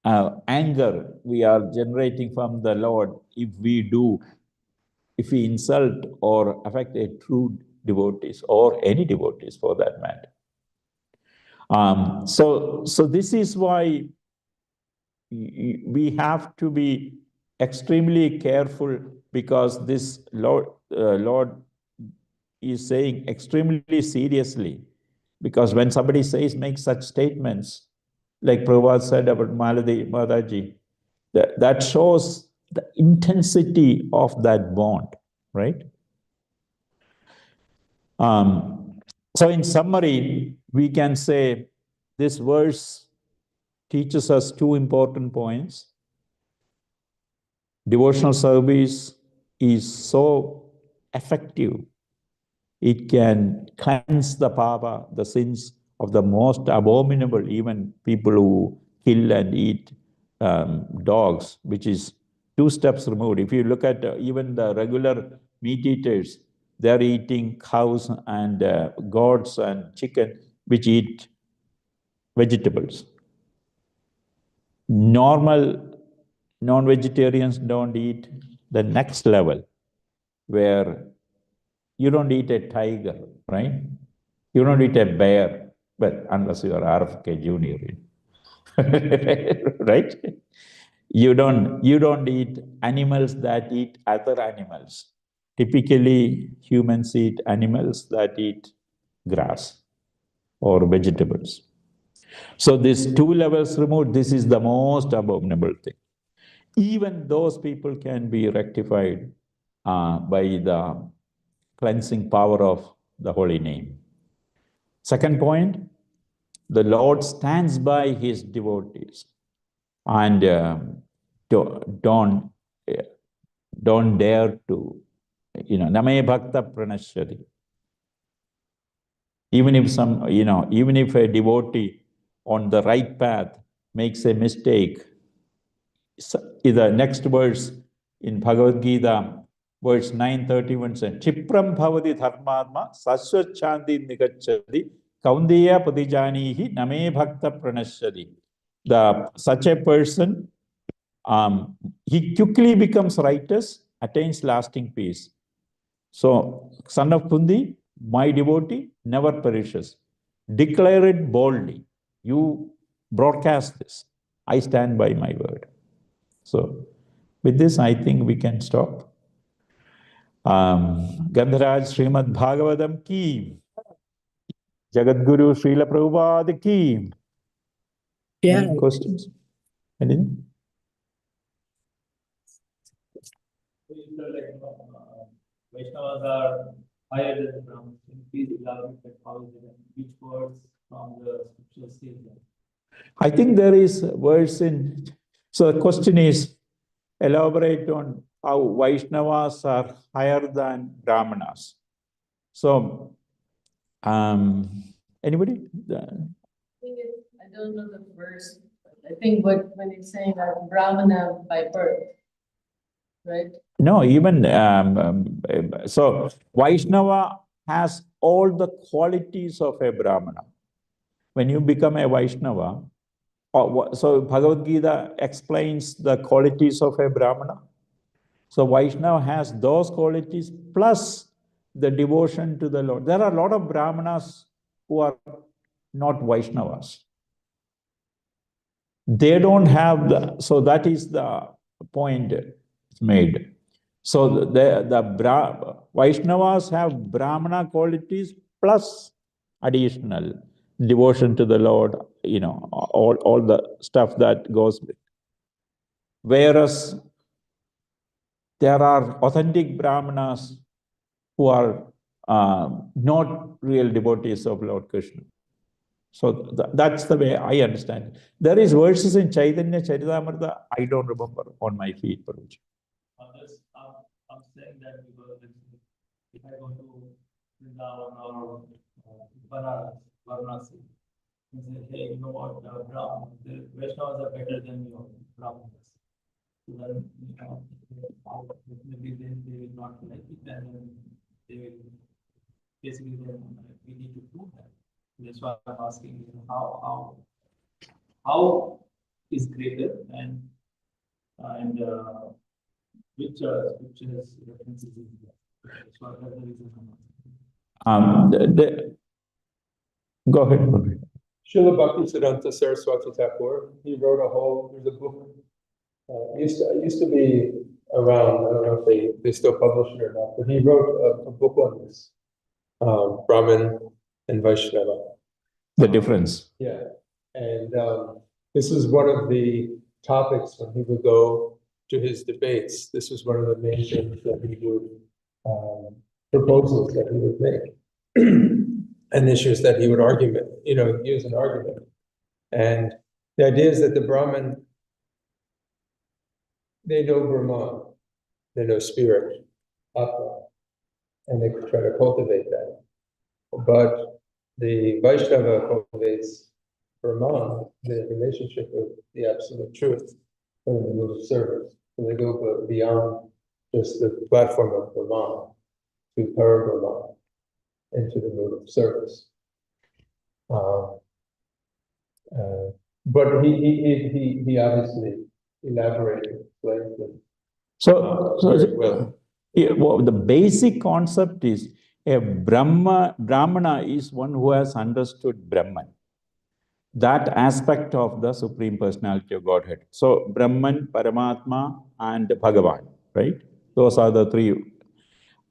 anger we are generating from the Lord if we insult or affect a true devotees or any devotees for that matter. So this is why we have to be extremely careful, because this Lord is saying extremely seriously. Because when somebody makes such statements, like Prabhupada said about Maladi Mataji, that shows the intensity of that bond, right? So in summary, we can say this verse teaches us two important points. Devotional service is so effective. It can cleanse the papa, the sins of the most abominable, even people who kill and eat dogs, which is 2 steps removed. If you look at even the regular meat eaters, they're eating cows and goats and chicken, which eat vegetables. Normal non-vegetarians don't eat the next level, where you don't eat a tiger, right? You don't eat a bear, but unless you are RFK Jr. Right? You don't eat animals that eat other animals. Typically, humans eat animals that eat grass or vegetables. So these two levels removed, this is the most abominable thing. Even those people can be rectified by the cleansing power of the holy name. Second point, the Lord stands by his devotees and don't dare to, Name Bhakta Pranashyati. Even if a devotee on the right path makes a mistake, the next verse in Bhagavad Gita, verse 931 says, Chipram bhavati dharmadma saswachanti nigacchati kaundeya padijanihi name bhakta pranashyati. Such a person, he quickly becomes righteous, attains lasting peace. So, son of Kundi, my devotee never perishes. Declare it boldly. You broadcast this. I stand by my word. So, with this, I think we can stop. Gandharaj Srimad Bhagavatam ki, Jagadguru Srila Prabhupada ki. Yeah. Any questions? Anything? Vaishnavas are higher than the Brahmins. Please elaborate how is it, which words from the scripture say that? I think there is a verse in. So the question is, elaborate on how Vaishnavas are higher than Brahmanas. So, anybody? I don't know the verse. I think when it's saying that Brahmana by birth, right? No, even so, Vaishnava has all the qualities of a Brahmana. When you become a Vaishnava, so Bhagavad Gita explains the qualities of a Brahmana. So Vaishnava has those qualities plus the devotion to the Lord. There are a lot of Brahmanas who are not Vaishnavas. They don't have so that is the point made. So the Vaishnavas have Brahmana qualities plus additional devotion to the Lord, all the stuff that goes with. Whereas there are authentic Brahmanas who are not real devotees of Lord Krishna. So that's the way I understand it. There is verses in Chaitanya Charitamrita, I don't remember on my feet, Prabhuji. I'm saying that because if I go to Vrindavan or Varanasi, and say, hey, you know what, the Vaishnavas are better than your Brahmanas. So then, maybe they will not like it, and then they will basically we need to prove that. That's why I'm asking how is greater and which scriptures references is there. So that's the reason I'm asking. Go ahead. Srila Bhaktisiddhanta Saraswati Thakur, he wrote there's a book, used to be around, I don't know if they still publish it or not, but he wrote a book on this, Brahmin and Vaishnava. The difference. Yeah, and this is one of the topics when he would go to his debates. This was one of the main things that he would, proposals that he would make. And issues that he would use an argument. And the idea is that the Brahmin, they know Brahman, they know spirit, Atma, and they try to cultivate that. But the Vaishnava cultivates Brahman, the relationship with the absolute truth, in the mode of service. So they go beyond just the platform of Brahman to Para-Brahman, into the mode of service. But he obviously elaborated, explained them. The basic concept is a Brahmana is one who has understood Brahman. that aspect of the Supreme Personality of Godhead. So Brahman, Paramatma, and Bhagavan, right? Those are the three.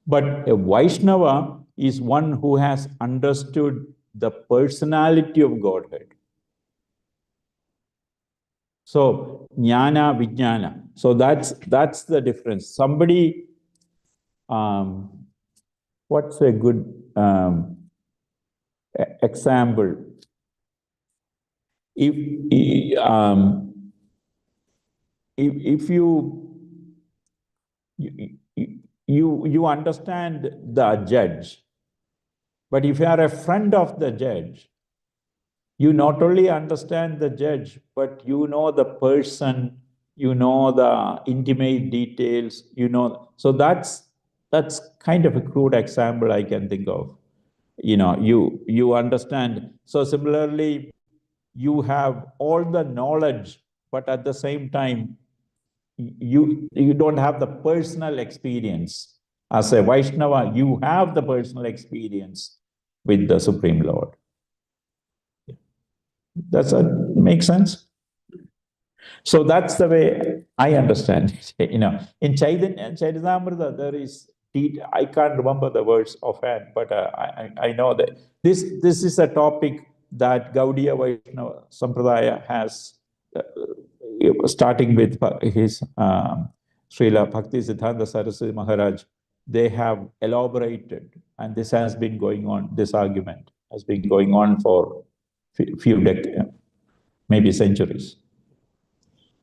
But a Vaishnava is one who has understood the personality of Godhead. So jnana, vijnana. So that's the difference. Somebody, what's a good example? If you understand the judge, but if you are a friend of the judge, you not only understand the judge, but you know the person, you know the intimate details, you know. So that's kind of a crude example I can think of. You know, you understand. So similarly, you have all the knowledge, but at the same time, you don't have the personal experience. As a Vaishnava, you have the personal experience with the Supreme Lord. Does that make sense? So that's the way I understand it. You know, in Chaitanya and Charitamrita, there is, I can't remember the words offhand, but I know that this is a topic that Gaudiya Vaishnava Sampradaya has, starting with his Srila Bhakti Siddhanta Saraswati Maharaj. They have elaborated, and this has been going on, this argument has been going on for few decades, maybe centuries.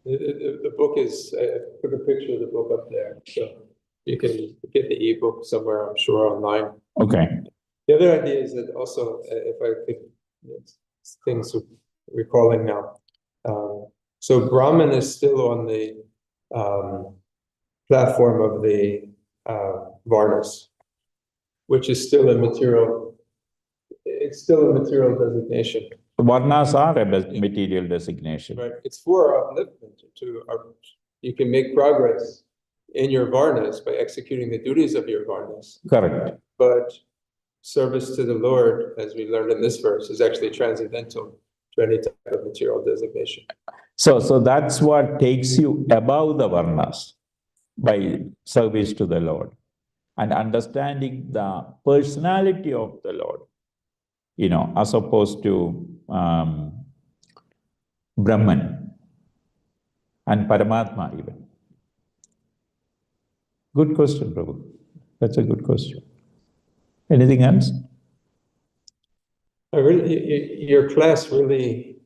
The book is, I put a picture of the book up there, so you can get the ebook somewhere, I'm sure, online. Okay. The other idea is that also, if I could, things recalling now. So Brahman is still on the platform of the Varnas, which is still a material, it's still a material designation. Varnas are a material designation. Right, it's for upliftment. You can make progress in your Varnas by executing the duties of your Varnas. Correct. But service to the Lord, as we learned in this verse, is actually transcendental to any type of material designation. So that's what takes you above the Varnas, by service to the Lord and understanding the personality of the Lord, you know, as opposed to Brahman and Paramatma even. Good question, Prabhu. That's a good question. Anything else? Your class really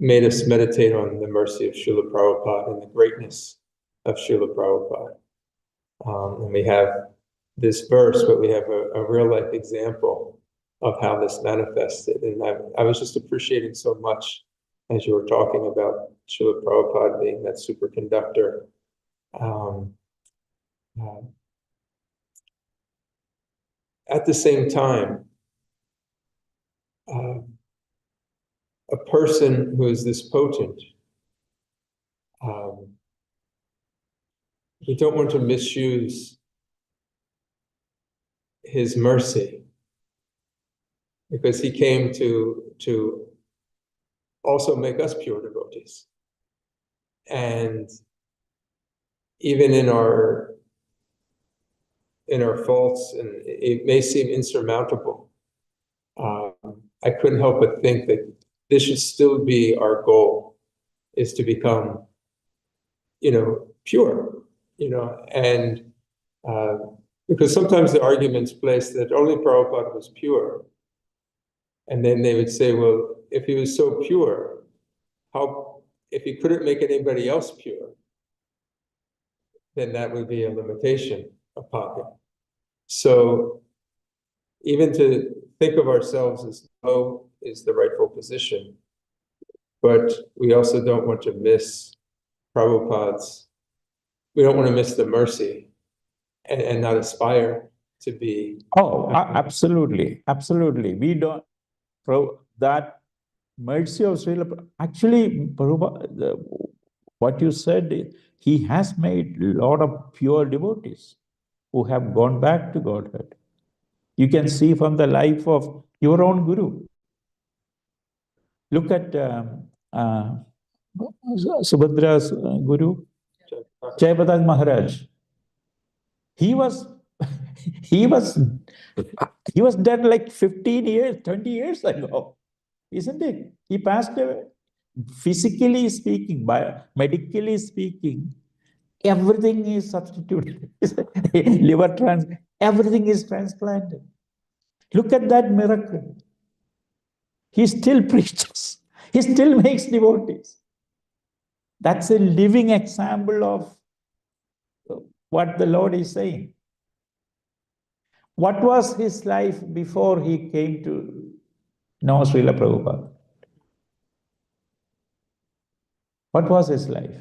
made us meditate on the mercy of Srila Prabhupada and the greatness of Srila Prabhupada. And we have this verse, but we have a real life example of how this manifested. And I was just appreciating so much as you were talking about Srila Prabhupada being that superconductor. At the same time, a person who is this potent, we don't want to misuse his mercy, because he came to also make us pure devotees. And even in our faults, and it may seem insurmountable, I couldn't help but think that this should still be our goal, is to become, pure, and because sometimes the argument's placed that only Prabhupada was pure. And then they would say, well, if he was so pure, if he couldn't make anybody else pure, then that would be a limitation upon him. So even to think of ourselves as low is the rightful position, but we also don't want to miss Prabhupada's, we don't want to miss the mercy and not aspire to be. Oh, absolutely. Absolutely. We don't, that mercy of Srila, actually, Prabhupada, what you said, he has made a lot of pure devotees who have gone back to Godhead. You can see from the life of your own Guru. Look at Subhadra's Guru, Jayapatag Maharaj. He was, he was, he was dead like 15 years, 20 years ago, isn't it? He passed away. Physically speaking, medically speaking, everything is substituted. Liver everything is transplanted. Look at that miracle. He still preaches. He still makes devotees. That's a living example of what the Lord is saying. What was his life before he came to know Srila Prabhupada? What was his life?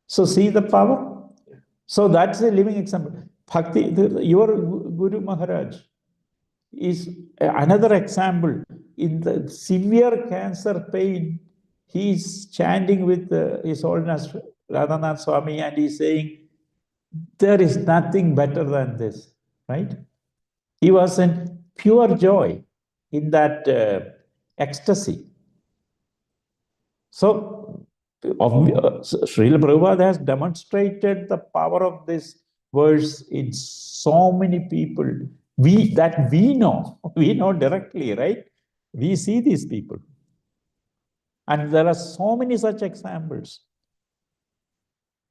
So see the power? So that's a living example. Bhakti, your Guru Maharaj is another example. In the severe cancer pain, he is chanting with His Holiness Radhanath Swami and he's saying, there is nothing better than this, right? He was in pure joy in that ecstasy. So, Srila Prabhupada has demonstrated the power of this verse in so many people. We know directly, right? We see these people. And there are so many such examples.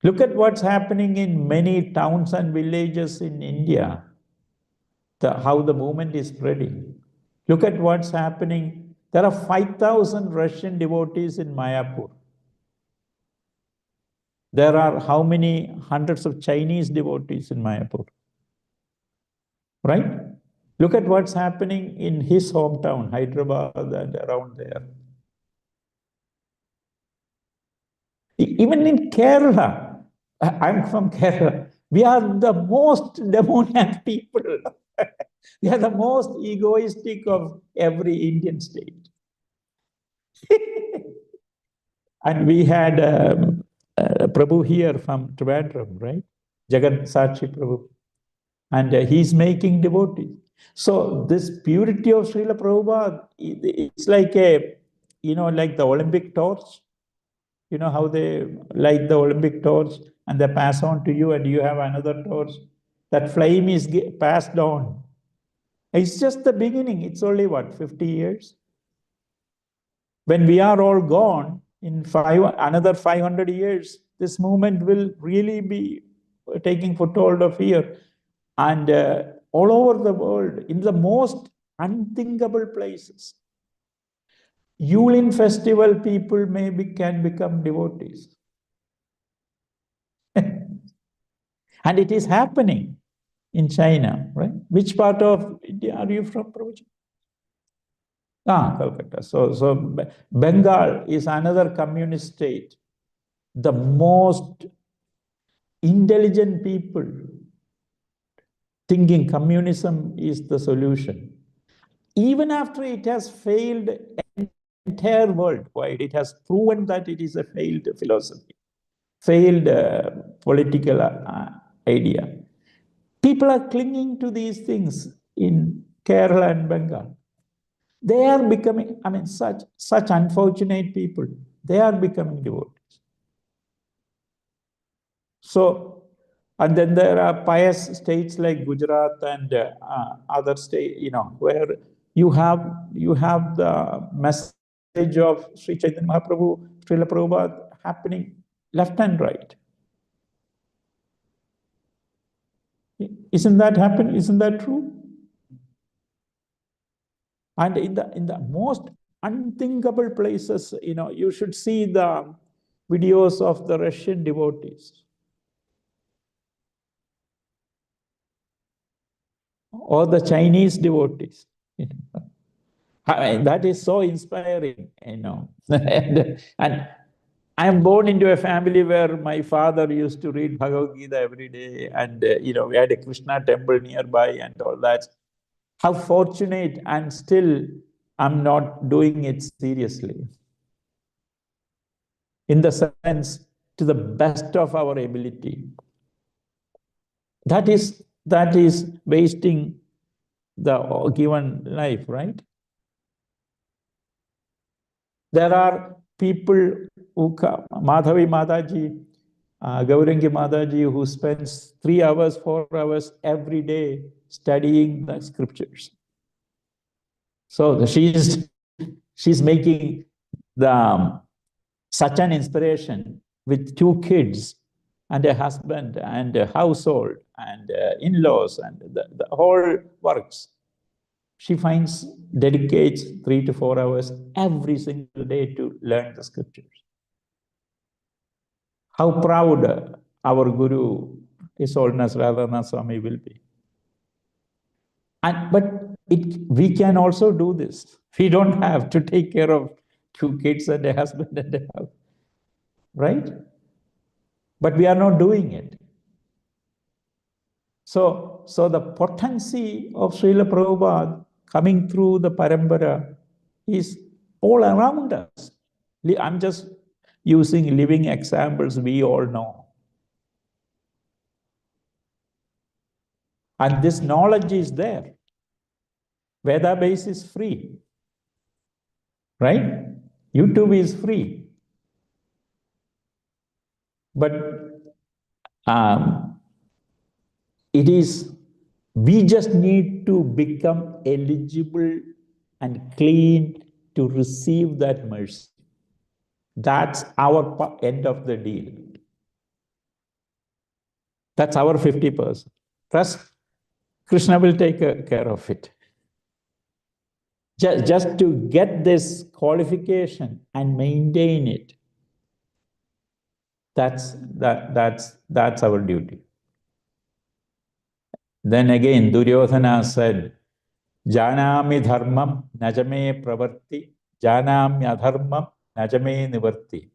Look at what's happening in many towns and villages in India, how the movement is spreading. Look at what's happening. There are 5,000 Russian devotees in Mayapur. There are how many hundreds of Chinese devotees in Mayapur? Right? Look at what's happening in his hometown, Hyderabad and around there. Even in Kerala, I'm from Kerala, we are the most demoniac people. We are the most egoistic of every Indian state. And we had Prabhu here from Trivandrum, right? Jagan Sachi Prabhu. And he's making devotees. So this purity of Srila Prabhupada, it's like like the Olympic torch. You know how they light the Olympic torch and they pass on to you and you have another torch. That flame is passed on. It's just the beginning. It's only what, 50 years? When we are all gone, in another 500 years, this movement will really be taking foothold of here. And all over the world, in the most unthinkable places. Yulin festival people can become devotees. And it is happening in China, right? Which part of India are you from, Prabhuji? Calcutta. So Bengal is another communist state. The most intelligent people thinking communism is the solution. Even after it has failed entire worldwide, it has proven that it is a failed philosophy, failed political idea. People are clinging to these things in Kerala and Bengal. They are becoming, such unfortunate people, they are becoming devotees. So, and then there are pious states like Gujarat and other states, where you have the message of Sri Chaitanya Mahaprabhu, Srila Prabhupada happening left and right. Isn't that happening? Isn't that true? And in the most unthinkable places, you should see the videos of the Russian devotees. Or the Chinese devotees. That is so inspiring, and I am born into a family where my father used to read Bhagavad Gita every day, and we had a Krishna temple nearby and all that. How fortunate, and still I'm not doing it seriously. In the sense, to the best of our ability. That is wasting the given life, right? There are people who come, Madhavi Mataji, Gaurangi Mataji, who spends 3 hours, 4 hours every day studying the scriptures. So she's making such an inspiration with 2 kids and a husband and a household and in-laws and the whole works. She dedicates 3 to 4 hours every single day to learn the scriptures. How proud our Guru, His Holiness Radhanath Swami, will be. But we can also do this. We don't have to take care of 2 kids and a husband and a house, right? But we are not doing it. So the potency of Srila Prabhupada coming through the parampara is all around us. I'm just using living examples we all know. And this knowledge is there. Veda base is free, right? YouTube is free. But we just need to become eligible and clean to receive that mercy. That's our end of the deal. That's our 50%. Rest, Krishna will take care of it. Just to get this qualification and maintain it, that's our duty. Then again, Duryodhana said, Janami dharmam najame pravarti, janami adharmam najame nivarti.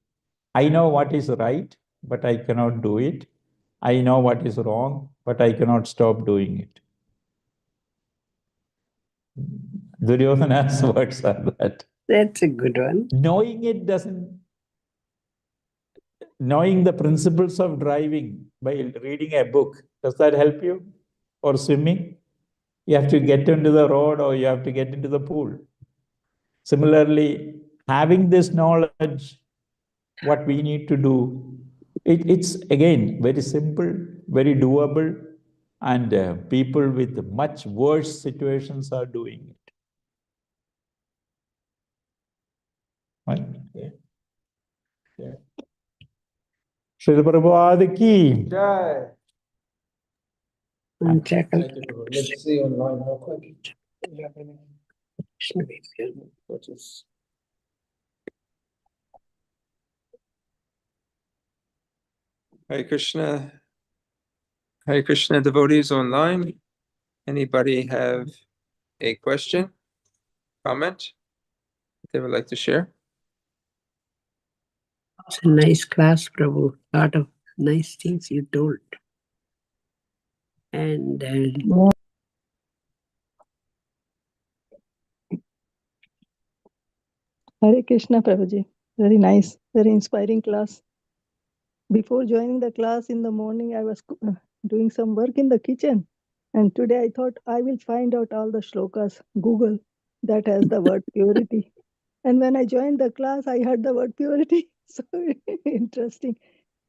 I know what is right, but I cannot do it. I know what is wrong, but I cannot stop doing it. Duryodhana's words are that. That's a good one. Knowing the principles of driving by reading a book, does that help you? Or swimming? You have to get into the road or you have to get into the pool. Similarly, having this knowledge, what we need to do, it's again very simple, very doable, and people with much worse situations are doing it. Right? Yeah. Srila Prabhupada ki. Jai. One second. Let's see online real quick. Which is Hare Krishna. Hare Krishna devotees online. Anybody have a question, comment they would like to share? It's a nice class, Prabhu. A lot of nice things you told. And Hare Krishna, Prabhuji. Very nice, very inspiring class. Before joining the class in the morning, I was doing some work in the kitchen. And today I thought I will find out all the shlokas, Google, that has the word purity. And when I joined the class, I heard the word purity. So interesting.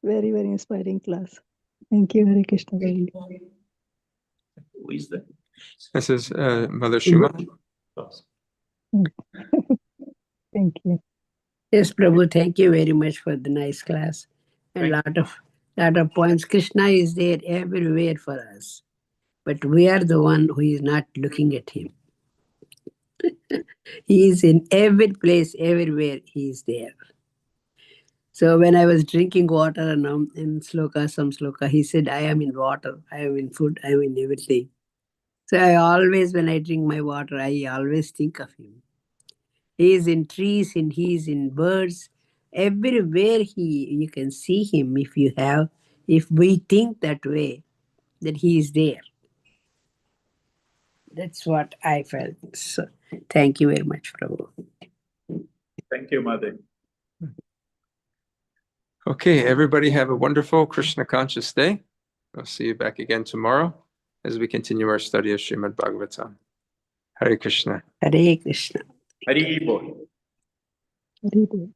Very, very inspiring class. Thank you, Hare Krishna. Who is that? This is Mother Shuman. Thank you. yes, Prabhu, thank you very much for the nice class. And lot of points. Krishna is there everywhere for us. But we are the one who is not looking at him. He is in every place, everywhere he is there. So when I was drinking water in some sloka, he said, I am in water, I am in food, I am in everything. So I always, when I drink my water, I always think of him. He is in trees and he is in birds. Everywhere you can see him if we think that way, that he is there. That's what I felt. So thank you very much, Prabhu. Thank you, Mother. Okay, everybody have a wonderful Krishna conscious day. I'll see you back again tomorrow as we continue our study of Srimad Bhagavatam. Hare Krishna. Hare Krishna. Hari Bol. Very good.